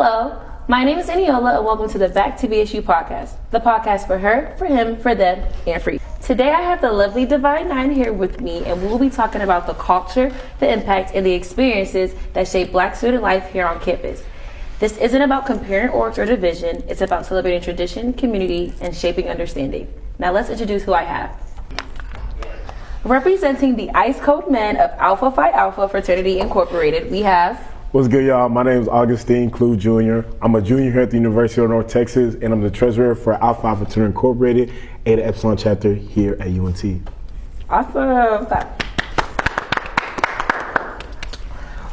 Hello, my name is Eniola and welcome to the Back2BSU podcast, the podcast for her, for him, for them, and for you. Today I have the lovely Divine Nine here with me and we will be talking about the culture, the impact, and the experiences that shape Black student life here on campus. This isn't about comparing orgs or division, it's about celebrating tradition, community, and shaping understanding. Now let's introduce who I have. Representing the ice cold men of Alpha Phi Alpha Fraternity Incorporated, we have... What's good, y'all? My name is Augustine Clue Jr. I'm a junior here at the University of North Texas, and I'm the treasurer for Alpha Phi Fraternity Incorporated, Eta Epsilon chapter here at UNT. Awesome.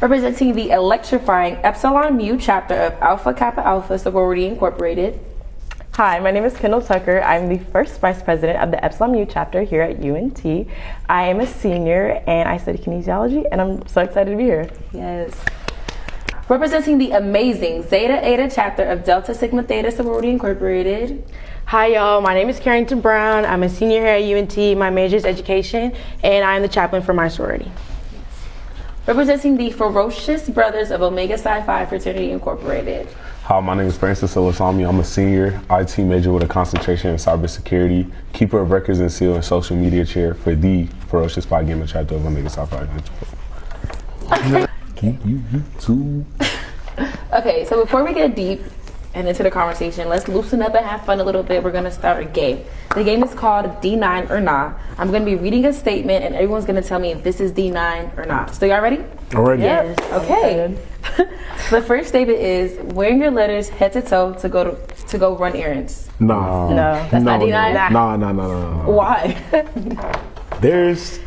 Representing the electrifying Epsilon Mu chapter of Alpha Kappa Alpha Sorority Incorporated. Hi, my name is Kendall Tucker. I'm the first vice president of the Epsilon Mu chapter here at UNT. I am a senior and I study kinesiology, and I'm so excited to be here. Yes. Representing the amazing Zeta Eta chapter of Delta Sigma Theta Sorority Incorporated. Hi y'all, my name is Carrington Brown. I'm a senior here at UNT. My major is education and I'm the chaplain for my sorority. Representing the ferocious brothers of Omega Psi Phi Fraternity Incorporated. Hi, my name is Francis Olasami. I'm a senior IT major with a concentration in cybersecurity, keeper of records and seal, and social media chair for the ferocious Phi Gamma chapter of Omega Psi Phi. Okay, so before we get deep and into the conversation, let's loosen up and have fun a little bit. We're gonna start a game. The game is called D9 or Nah. I'm gonna be reading a statement and everyone's gonna tell me if this is D9 or not. So y'all ready? Already? Yes. Okay. The first statement is wearing your letters head to toe to go run errands. Nah. No. That's not D9? Nah. Why? There's...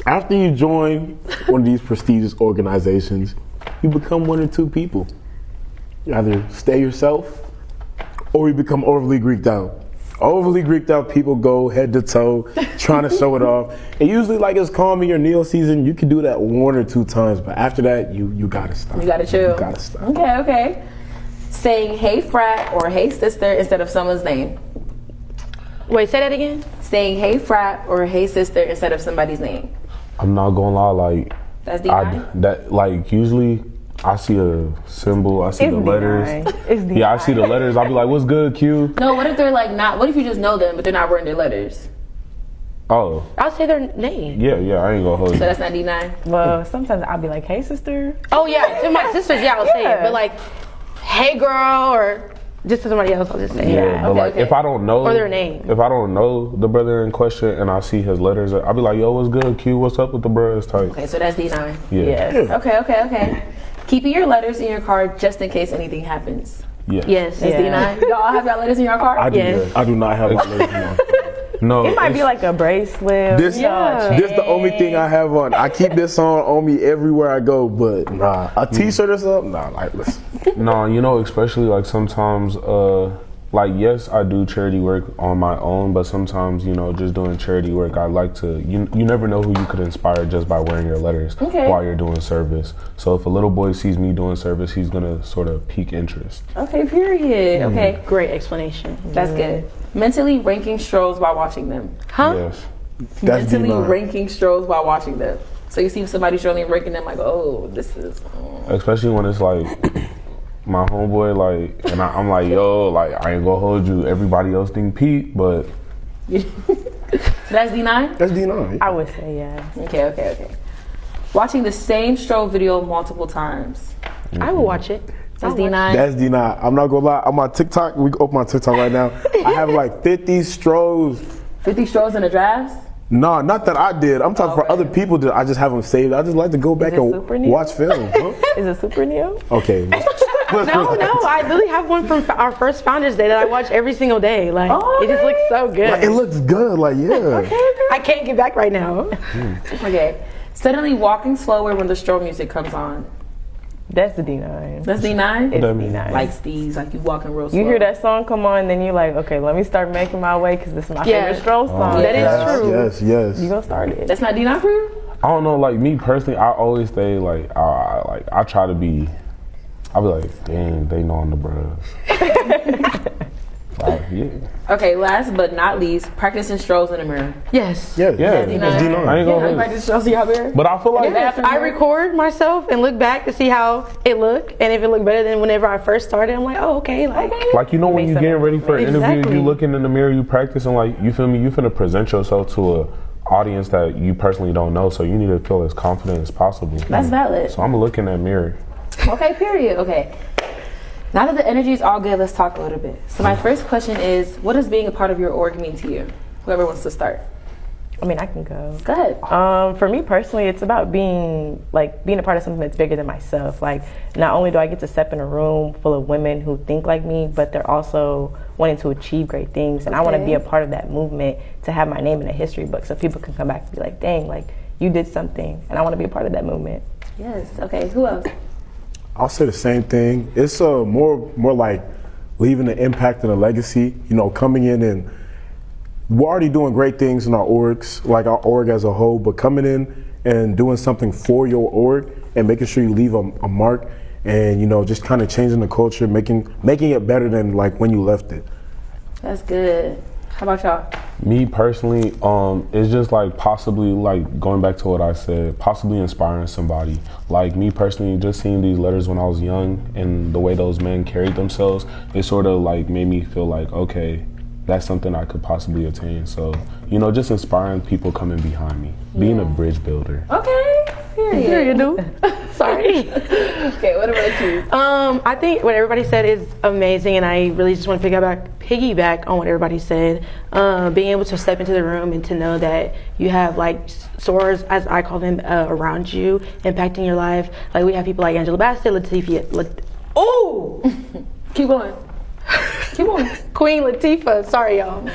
After you join one of these prestigious organizations, you become one or two people. You either stay yourself or you become overly Greeked out. Overly Greeked out people go head to toe, trying to show it off. And usually, like it's calm in your Neo season, you can do that one or two times, but after that, you gotta stop. You gotta chill. You gotta stop. Okay. Saying hey frat or hey sister instead of someone's name. Wait, say that again? Saying hey frat or hey sister instead of somebody's name. I'm not gonna lie, like That's D9? Usually I see a symbol, I see the letters. It's D9. Yeah, I see the letters. I'll be like, "What's good, Q?" No, what if they're like not? What if you just know them but they're not wearing their letters? Oh, I'll say their name. yeah, I ain't gonna hold So you. that's not D9. Well, sometimes I'll be like, hey, sister. Oh yeah, to my sisters, yeah, I'll say it. Yeah. But like, hey girl, or just to somebody else, I'll just say Yeah, but okay. if I don't know Or their name. if I don't know the brother in question and I see his letters, I'll be like, "Yo, what's good, Q? What's up with the bros?" Type. Okay, so that's D9. Yeah. Okay. Keeping your letters in your car just in case anything happens. Yeah. Yes. That's D9. Y'all all have your letters in your car? I do Yes. that. I do not have my legs on. No. It might be like a bracelet. This the only thing I have on. I keep this on me everywhere I go, but nah. A t-shirt or something? Nah, like listen. No, especially like sometimes, like yes, I do charity work on my own, but sometimes, just doing charity work, I like to, you never know who you could inspire just by wearing your letters while you're doing service. So if a little boy sees me doing service, he's gonna sort of pique interest. Okay, period. Okay, Great explanation. that's good. Mentally ranking strolls while watching them. Huh? Yes. That's Mentally D9. ranking strolls while watching them. So you see somebody strolling and ranking them like, oh, this is... Especially when it's like my homeboy, like, and I'm like, yo, like, I ain't gonna hold you. Everybody else think Pete, but So that's D9? That's D9. I would say, yeah. Okay. Watching the same stroll video multiple times. I will watch it. That's D9? That's D9. I'm not gonna lie. On my TikTok, we can open my TikTok right now. I have like 50 strolls. 50 strolls in the drafts? No, not that I did. I'm talking for other people. I just have them saved. I just like to go back it and Super Neo? watch film. Huh? Is it Super Neo? Okay. No, I literally have one from our first Founders Day that I watch every single day. Like, it just looks so good. Like, it looks good. Like, yeah. I can't get back right now. Okay. Suddenly walking slower when the stroll music comes on. That's the D9. That's D9? It's That means- D9. Like Steve's, like you walking real slow. You hear that song come on, then you're like, okay, let me start making my way because this is my favorite stroll song. That is true. Yes. You gonna start it. That's not D9 for you? I don't know. Like me personally, I always stay like, I try to be. I'll be like, dang, they know I'm the bros. Yeah. Okay, last but not least, practicing strolls in the mirror. Yes. Yeah, Yeah. That's D9. I ain't gonna hold you. Practice strolls in your mirror. But I feel like Yes, I record myself and look back to see how it looked, and if it looked better than whenever I first started, I'm like, oh, okay, like. Like, you know, when Makes you getting them- ready for an interview, Exactly. you looking in the mirror, you practicing, like, you feel me? You finna present yourself to a audience that you personally don't know, so you need to feel as confident as possible. That's valid. So I'm gonna look in that mirror. Okay, period. Okay. Now that the energy is all good, let's talk a little bit. So my first question is, what does being a part of your org mean to you? Whoever wants to start. I mean, I can go. Go ahead. For me personally, it's about being a part of something that's bigger than myself. Like, not only do I get to step in a room full of women who think like me, but they're also wanting to achieve great things. And I want to be a part of that movement to have my name in a history book so people can come back and be like, dang, like, you did something. And I want to be a part of that movement. Yes. Okay, who else? I'll say the same thing. It's more like leaving an impact and a legacy. You know, coming in and we're already doing great things in our orgs, like our org as a whole, but coming in and doing something for your org and making sure you leave a mark and, you know, just kind of changing the culture, making it better than like when you left it. That's good. How about y'all? Me personally, it's just like possibly like going back to what I said, possibly inspiring somebody. Like me personally, just seeing these letters when I was young and the way those men carried themselves, it sort of like made me feel like, okay, that's something I could possibly attain. So, you know, just inspiring people coming behind me, being a bridge builder. Okay, period. Here you do. Sorry. Okay, what about you? I think what everybody said is amazing, and I really just want to piggyback on what everybody said. Being able to step into the room and to know that you have like sorors, as I call them, around you, impacting your life. Like we have people like Angela Bassett, Keep going. Keep going. Queen Latifah, sorry y'all.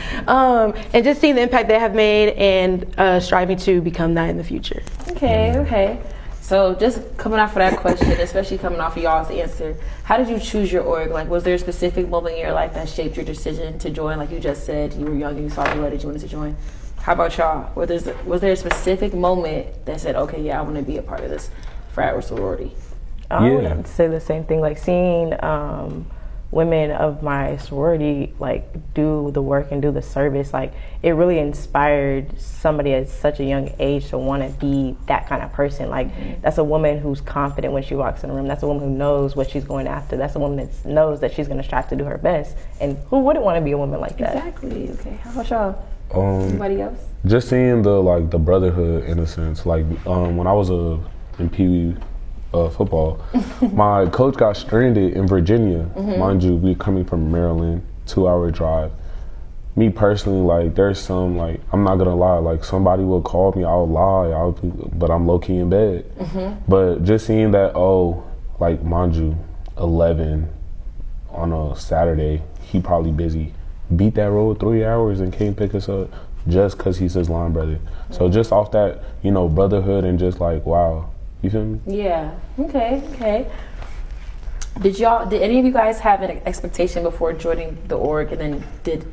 And just seeing the impact they have made and striving to become that in the future. Okay. So just coming off of that question, especially coming off of y'all's answer, how did you choose your org? Like, was there a specific moment in your life that shaped your decision to join? Like you just said, you were young and you saw the letter you wanted to join. How about y'all? Was there a specific moment that said, okay, yeah, I want to be a part of this frat or sorority? I would Yeah. have to say the same thing. Like seeing women of my sorority like do the work and do the service, like it really inspired somebody at such a young age to want to be that kind of person. Like that's a woman who's confident when she walks in the room. That's a woman who knows what she's going after. That's a woman that knows that she's going to strive to do her best. And who wouldn't want to be a woman like that? Exactly. Okay. How about y'all? Anybody else? Just seeing the brotherhood in a sense. Like when I was in Pee Wee football, my coach got stranded in Virginia. Mind you, we coming from Maryland, 2-hour drive. Me personally, like there's some like I'm not gonna lie, like somebody will call me, I'll lie, but I'm low key in bed. But just seeing that, like mind you, 11 on a Saturday, he probably busy. Beat that road 3 hours and came pick us up just cause he's his line brother. So just off that, you know, brotherhood and just like wow. You feel me? Yeah. Okay. Did any of you guys have an expectation before joining the org, and then did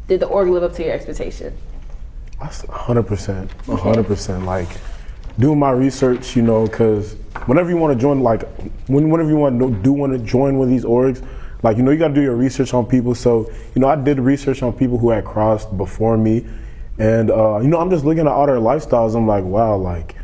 the org live up to your expectation? That's 100%. 100%. Like doing my research, you know, because whenever you want to join, like whenever you want to join one of these orgs, like you know, you got to do your research on people. So you know, I did research on people who had crossed before me, and you know, I'm just looking at all their lifestyles. I'm like, wow, like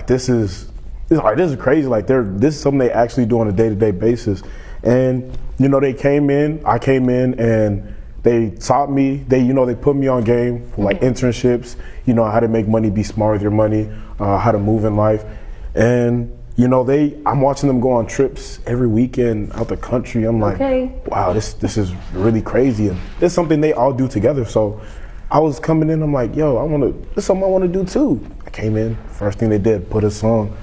this is crazy. Like this is something they actually do on a day-to-day basis. And you know, I came in and they taught me, they put me on game for like internships, you know, how to make money, be smart with your money, how to move in life. And you know, I'm watching them go on trips every weekend out the country. I'm like, wow, this is really crazy. And it's something they all do together. So I was coming in, I'm like, yo, this is something I want to do too. I came in, first thing they did, put us on.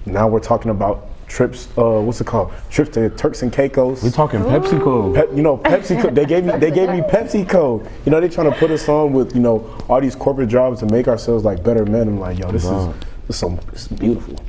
Now we're talking about trips, what's it called? Trips to Turks and Caicos. We talking PepsiCo. PepsiCo. They gave me PepsiCo. You know, they trying to put us on with, you know, all these corporate jobs to make ourselves like better men. I'm like, yo, this is beautiful.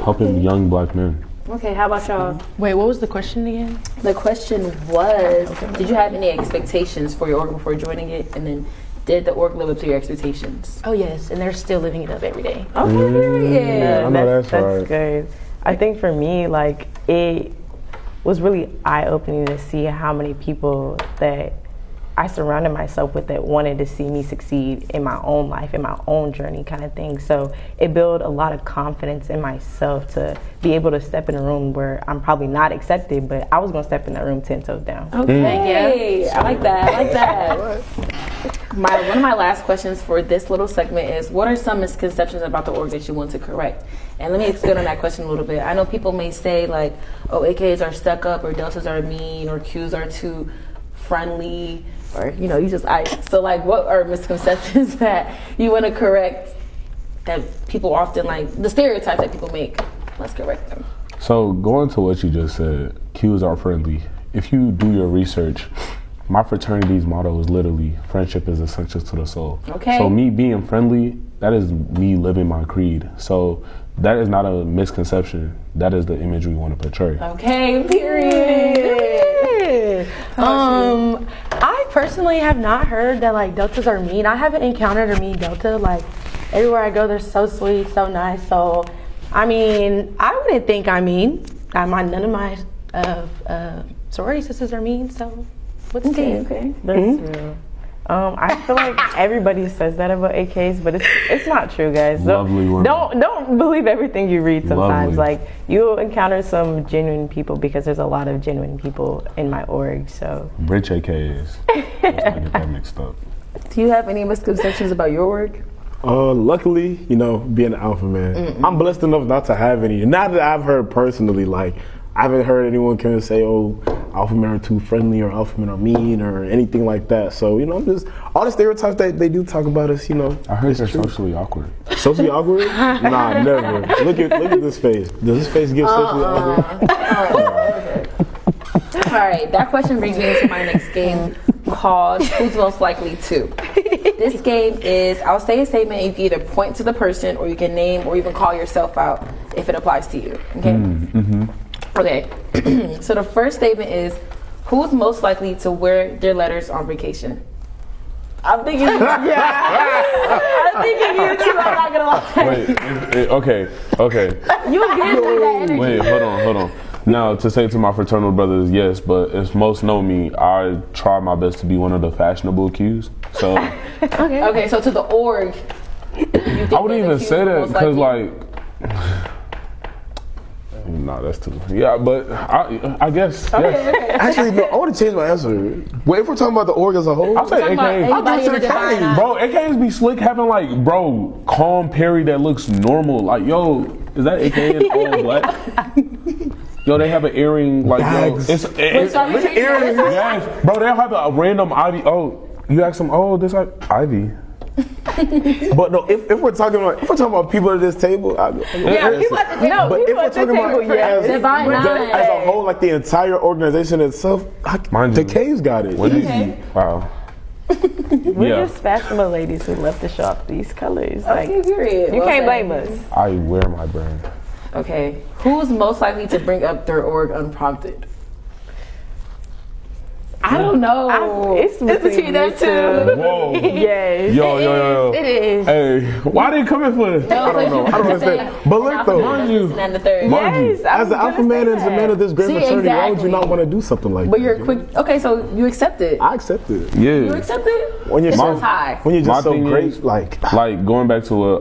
Helping young black men. Okay, how about y'all? Wait, what was the question again? The question was, did you have any expectations for your org before joining it, and then did the org live up to your expectations? Oh yes, and they're still living it up every day. Okay, I know that's right. Good. I think for me, like it was really eye-opening to see how many people that I surrounded myself with that wanted to see me succeed in my own life, in my own journey kind of thing. So it built a lot of confidence in myself to be able to step in a room where I'm probably not accepted, but I was going to step in that room 10 toes down. Okay, I like that. I like that. One of my last questions for this little segment is, what are some misconceptions about the org that you want to correct? And let me expand on that question a little bit. I know people may say like, oh, AKs are stuck up, or deltas are mean, or Qs are too friendly, or you just ice. So like, what are misconceptions that you want to correct that people often, like the stereotypes that people make? Let's correct them. So going to what you just said, Qs are friendly. If you do your research, my fraternity's motto is literally, friendship is essential to the soul. Okay. So me being friendly, that is me living my creed. So that is not a misconception. That is the image we want to portray. Okay, period. I personally have not heard that like deltas are mean. I haven't encountered a mean delta. Like everywhere I go, they're so sweet, so nice. So, I mean, I wouldn't think I'm mean. None of my sorority sisters are mean. So, what's Okay. That's true. I feel like everybody says that about AKs, but it's not true, guys. Lovely women. Don't believe everything you read sometimes. Lovely. Like, you'll encounter some genuine people because there's a lot of genuine people in my org, so. Rich AKs. Let's not get that mixed up. Do you have any misconceptions about your work? Luckily, being an alpha man, I'm blessed enough not to have any. Not that I've heard personally, like, I haven't heard anyone come and say, oh, alpha men are too friendly or alpha men are mean or anything like that. So, I'm just, all the stereotypes that they do talk about us, I heard they're true. socially awkward. Socially awkward? Nah, never. Look at this face. Does this face give socially awkward? All right, that question brings me into my next game called Who's Most Likely To. This game is, I'll say a statement, you can either point to the person or you can name or even call yourself out if it applies to you, okay? Okay, so the first statement is, who's most likely to wear their letters on vacation? I'm thinking, I'm thinking you too, I'm not gonna lie. Wait, okay. You give me that energy. Wait, hold on. Now, to say to my fraternal brothers, yes, but if most know me, I try my best to be one of the fashionable Qs. So, Okay, so to the org, you think I wouldn't even say that because, like, nah, that's too. Yeah, but I guess. Yes. Actually, no, I want to change my answer. Wait, if we're talking about the org as a whole, I'll say talking about AKs. anybody in the divine eye. Bro, AKs be slick having like, calm Perry that looks normal. Like, yo, is that AK in all black? Yo, they have an earring like, Bags. yo, it's earrings. yes, bro. They'll have a random Ivy. Oh, you ask them. Oh, this Ivy. But no, if we're talking about people at this table, people at the table. But if we're talking about Divine Nine. as a whole, like the entire organization itself, Mind the you. K's got it. Wow. We're just fashionable ladies who love to show off these colors. Like, Okay, period. you Well can't said. blame us. I wear my brand. Okay, who's most likely to bring up their org unprompted? I don't know. It's between that you too. Whoa. Yes. Yo. It is. Hey, why they coming for this? I don't know. I don't understand. But look though, Mind you. And the third. Yes, I as was the gonna alpha say man and the that. man of this great See, fraternity, why would you exactly. not want to do something like But that? you're quick. Okay, so you accept it. I accept it. You Yeah. accept it? When you're It's so just high. when you're My just so thing great, is, like Like going back to what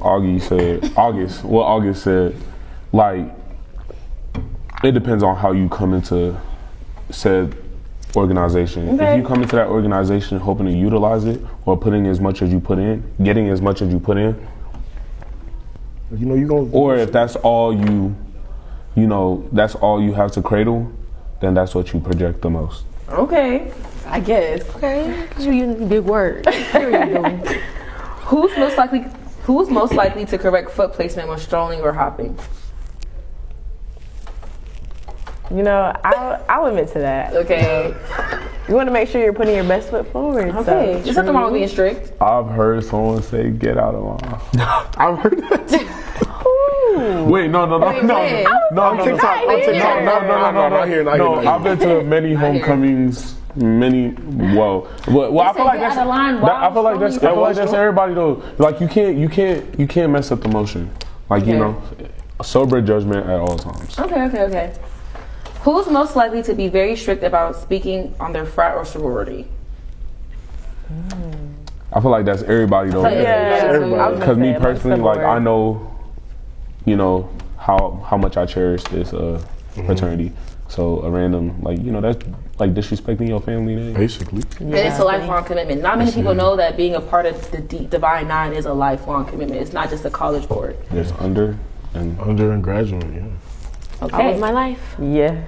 August said, like it depends on how you come into said organization. Okay. If you come into that organization hoping to utilize it or putting as much as you put in, getting as much as you put in, you gonna. or if that's all that's all you have to cradle, then that's what you project the most. Okay, I guess. Okay, you using big words. Here you go. Who's most likely to correct foot placement when strolling or hopping? I'll admit to that. Okay. You want to make sure you're putting your best foot forward. Okay. So. There's nothing wrong with being strict. I've heard someone say, "Get out of line." I've heard that. Wait, no. when? No, On TikTok, no. I've been to many homecomings, I feel like that's everybody though. Like you can't mess up the motion. Like sober judgment at all times. Okay. Who's most likely to be very strict about speaking on their frat or sorority? I feel like that's everybody though. Yeah. Because me personally, like I know. know, you know how much I cherish this fraternity. So a random that's like disrespecting your family name. Basically. And it's a lifelong commitment. Not many people know that being a part of the Divine Nine is a lifelong commitment. It's not just a college board. There's under and graduate, yeah. Okay. All of my life. Yeah.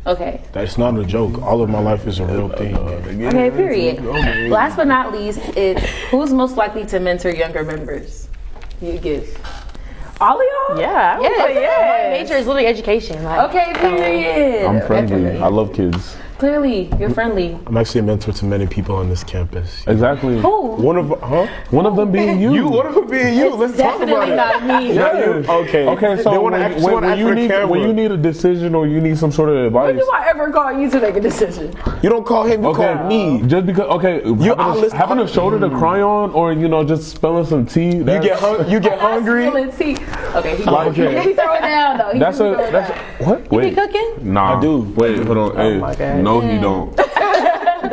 Okay. That's not a joke. All of my life is a real thing. Okay, period. Last but not least, it's who's most likely to mentor younger members? You give. All of y'all? Yeah. My major is literally education. Like, Okay, period. I'm friendly. I love kids. Clearly, you're friendly. I'm actually a mentor to many people on this campus. Exactly. Who? One of them being you. One of them being you. Let's talk about Definitely it. not me. Yeah. Okay. So when you need a decision or you need some sort of When advice, do I ever call you to make a decision? you don't call him, you call me. just because having a shoulder to cry on, or just spilling some tea. You get hungry. Spilling tea. Okay, he Okay. be throwing down though. That's what? Wait. be cooking? Nah. I do. Wait, hold on. Hey, my God. no, he don't.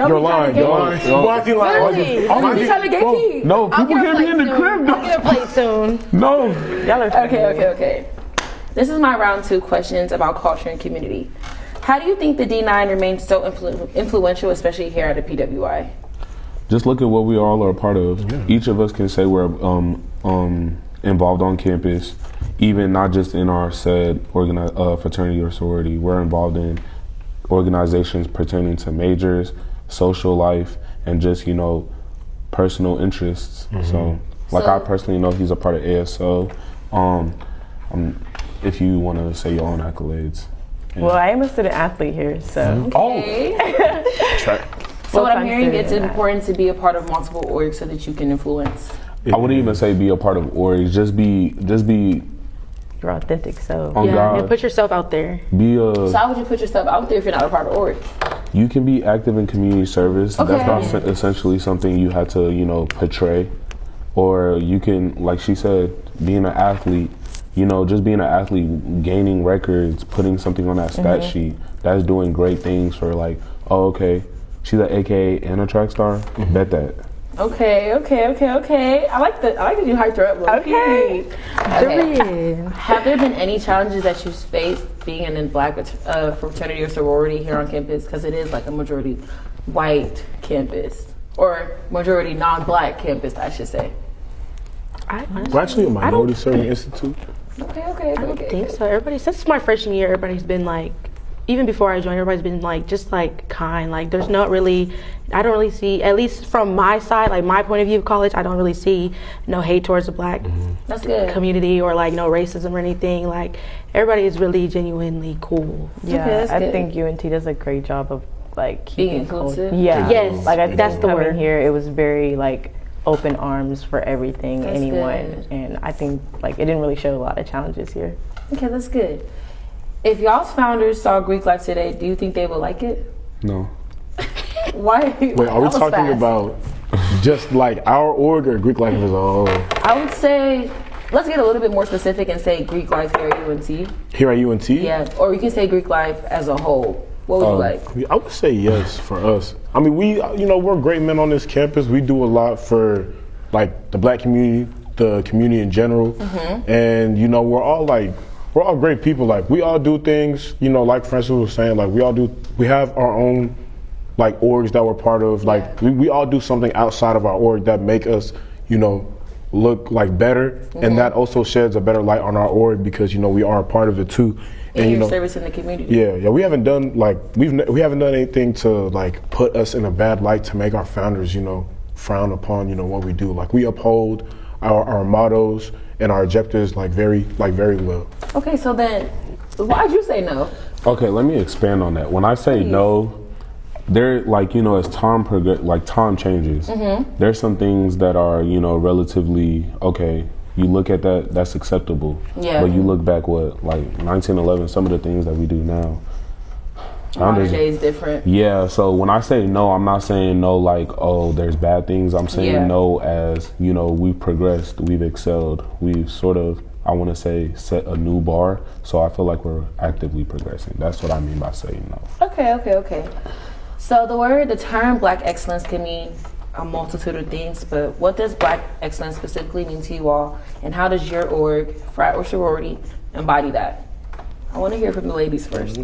You're lying. Why is he lying? Really? I'm just trying to get tea. No, people get a get me in plate the soon. crib. I'll get a plate soon. No. Y'all are Okay. This is my round 2 questions about culture and community. How do you think the D9 remains so influential, especially here at the PWI? Just look at what we all are a part of. Yeah. Each of us can say we're involved on campus, even not just in our said fraternity or sorority. We're involved in organizations pertaining to majors, social life, and just personal interests. So I personally know he's a part of ASO. If you want to say your own accolades. Yeah. Well, I am a student athlete here, so. Okay. So what I'm hearing, it's important to be a part of multiple orgs so that you can influence. I wouldn't even say be a part of orgs. Just be Your authentic self. on God. And put yourself out there. So how would you put yourself out there if you're not a part of orgs? You can be active in community service. Okay. That's not essentially something you have to portray. Or you can, like she said, being an athlete, just being an athlete, gaining records, putting something on that stat sheet, that's doing great things for okay, she's an AKA and a track star. Bet that. Okay. I like that you hyped her up. Okay. Have there been any challenges that you've faced being in a black fraternity or sorority here on campus? Because it is like a majority white campus or majority non-black campus, I should say. We're actually a minority serving institute. Okay. I don't think so. Everybody, since my freshman year, everybody's been even before I joined, everybody's been just kind. There's not really, I don't really see, at least from my side, my point of view of college, I don't really see no hate towards the black That's good. community or no racism or anything. Everybody is really genuinely cool. Yeah, that's I good. think UNT does a great job of Being keeping inclusive. Yeah. Yes, that's the word. Here, it was very open arms for everything, That's anyone, good. and I think it didn't really show a lot of challenges here. Okay, that's good. If y'all's founders saw Greek life today, do you think they would like it? No. Why? Wait, are we talking about just our org or Greek life as a whole? I would say, let's get a little bit more specific and say Greek life here at UNT. Here at UNT? Yeah, or you can say Greek life as a whole. What would you like? I would say yes for us. I mean, we're great men on this campus. We do a lot for the black community, the community in general, and we're all great people. We all do things. Like Francis was saying, we have our own orgs that we're part of. We all do something outside of our org that make us look better, and that also sheds a better light on our org because we are a part of it too. And your service in the community. Yeah. We haven't done we haven't done anything to put us in a bad light to make our founders frown upon what we do. We uphold our mottos and our objectives very well. Okay, so then why'd you say no? Okay, let me expand on that. When I say no, there as time changes, there's some things that are relatively okay. You look at that's acceptable. Yeah. But you look back 1911, some of the things that we do now. Modern day is different. Yeah, so when I say no, I'm not saying no there's bad things. I'm saying no as, we've progressed, we've excelled, we've sort of, I want to say, set a new bar. So I feel like we're actively progressing. That's what I mean by saying no. Okay. So the term black excellence can mean a multitude of things, but what does Black excellence specifically mean to you all, and how does your org, frat or sorority, embody that? I want to hear from the ladies first.